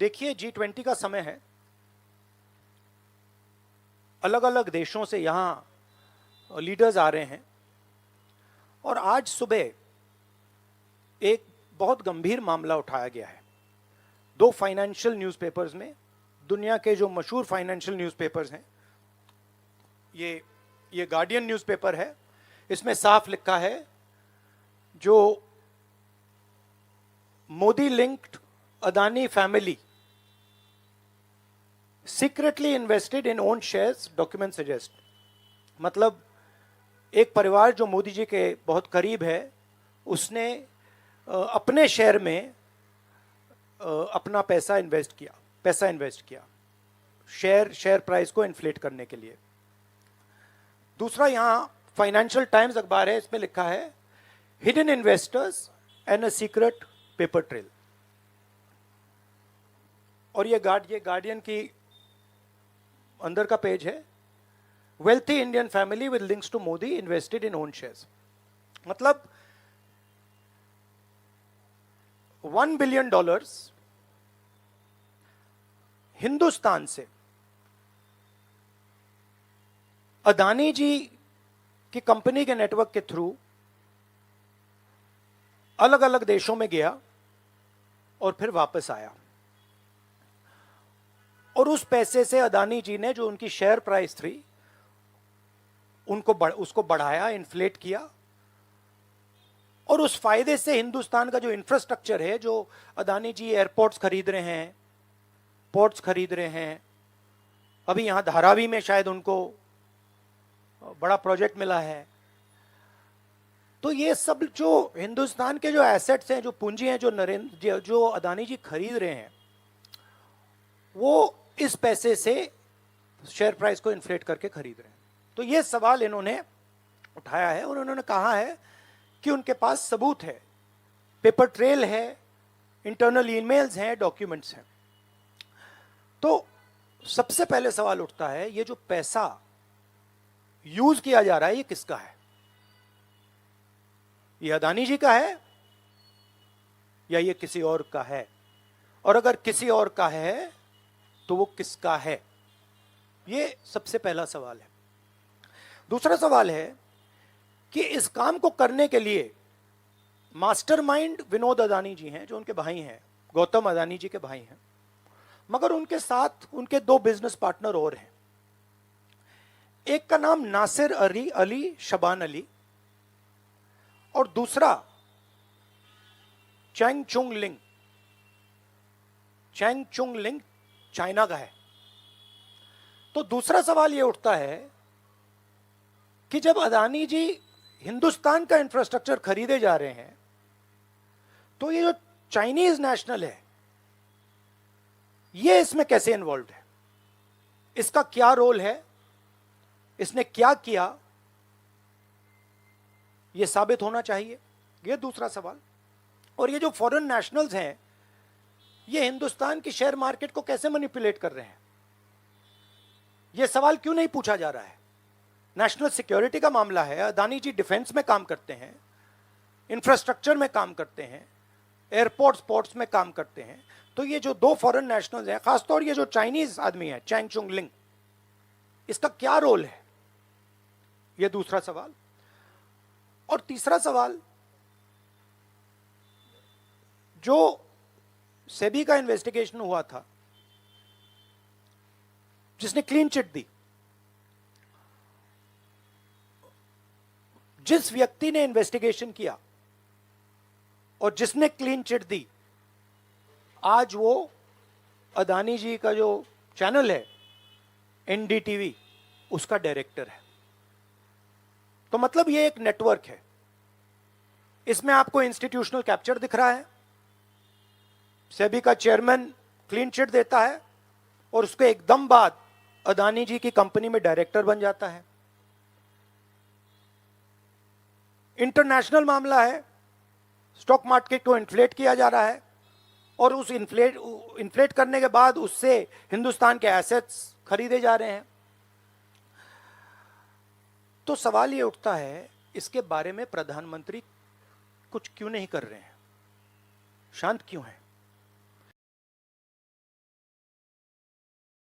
देखिए G20 का समय है, अलग अलग देशों से यहाँ लीडर्स आ रहे हैं और आज सुबह एक बहुत गंभीर मामला उठाया गया है। दो फाइनेंशियल न्यूज़पेपर्स में, दुनिया के जो मशहूर फाइनेंशियल न्यूज़पेपर्स हैं, ये गार्डियन न्यूज़पेपर है, इसमें साफ लिखा है जो Modi linked Adani family secretly invested in own shares, document suggest. मतलब एक परिवार जो मोदी जी के बहुत करीब है, उसने अपने शेयर में अपना पैसा इन्वेस्ट किया शेयर प्राइस को इन्फ्लेट करने के लिए। दूसरा यहाँ फाइनेंशियल टाइम्स अखबार है, इसमें लिखा है hidden investors and a secret paper trail. और ये गार्डियन की अंदर का पेज है, wealthy Indian family with links to Modi invested in own shares. मतलब $1 बिलियन हिंदुस्तान से अदानी जी की कंपनी के नेटवर्क के थ्रू अलग अलग देशों में गया और फिर वापस आया, और उस पैसे से अदानी जी ने जो उनकी शेयर प्राइस थी उसको बढ़ाया, इन्फ्लेट किया, और उस फायदे से हिंदुस्तान का जो इंफ्रास्ट्रक्चर है, जो अदानी जी एयरपोर्ट्स खरीद रहे हैं, पोर्ट्स खरीद रहे हैं, अभी यहां धारावी में शायद उनको बड़ा प्रोजेक्ट मिला है, तो ये सब जो हिंदुस्तान के जो एसेट्स हैं, जो पूंजी हैं, जो अदानी जी खरीद रहे हैं, वो इस पैसे से शेयर प्राइस को इन्फ्लेट करके खरीद रहे हैं। तो ये सवाल इन्होंने उठाया है और उन्होंने कहा है कि उनके पास सबूत है, पेपर ट्रेल है, इंटरनल ईमेल्स हैं, डॉक्यूमेंट्स हैं। तो सबसे पहले सवाल उठता है, ये जो पैसा यूज किया जा रहा है, ये किसका है? ये अदानी जी का है या ये किसी और का है? और अगर किसी और का है तो वो किसका है? ये सबसे पहला सवाल है। दूसरा सवाल है कि इस काम को करने के लिए मास्टरमाइंड विनोद अदानी जी हैं, जो उनके भाई हैं, गौतम अदानी जी के भाई हैं, मगर उनके साथ उनके दो बिजनेस पार्टनर और हैं। एक का नाम नासिर अली शबान अली और दूसरा चैंग चुंग लिंग चाइना का है। तो दूसरा सवाल यह उठता है कि जब अदानी जी हिंदुस्तान का इंफ्रास्ट्रक्चर खरीदे जा रहे हैं, तो ये जो चाइनीज नेशनल है, ये इसमें कैसे इन्वॉल्व है? इसका क्या रोल है? इसने क्या किया? ये साबित होना चाहिए। ये दूसरा सवाल। और ये जो फॉरेन नेशनल्स हैं, ये हिंदुस्तान की शेयर मार्केट को कैसे मैनिपुलेट कर रहे हैं? ये सवाल क्यों नहीं पूछा जा रहा है? नेशनल सिक्योरिटी का मामला है। अदानी जी डिफेंस में काम करते हैं, इंफ्रास्ट्रक्चर में काम करते हैं, एयरपोर्ट्स पोर्ट्स में काम करते हैं। तो ये जो दो फॉरेन नेशनल्स हैं, खासतौर ये जो चाइनीज आदमी है चैंग चुंग लिंग, इसका क्या रोल है? ये दूसरा सवाल। और तीसरा सवाल, जो सेबी का इन्वेस्टिगेशन हुआ था, जिसने क्लीन चिट दी, जिस व्यक्ति ने इन्वेस्टिगेशन किया और जिसने क्लीन चिट दी, आज वो अदानी जी का जो चैनल है एनडीटीवी, उसका डायरेक्टर है। तो मतलब ये एक नेटवर्क है। इसमें आपको इंस्टीट्यूशनल कैप्चर दिख रहा है, सेबी का चेयरमैन क्लीन चिट देता है और उसके एकदम बाद अदानी जी की कंपनी में डायरेक्टर बन जाता है। इंटरनेशनल मामला है, स्टॉक मार्केट को इन्फ्लेट किया जा रहा है और उस इन्फ्लेट करने के बाद उससे हिंदुस्तान के एसेट्स खरीदे जा रहे हैं। तो सवाल ये उठता है, इसके बारे में प्रधानमंत्री कुछ क्यों नहीं कर रहे हैं? शांत क्यों है?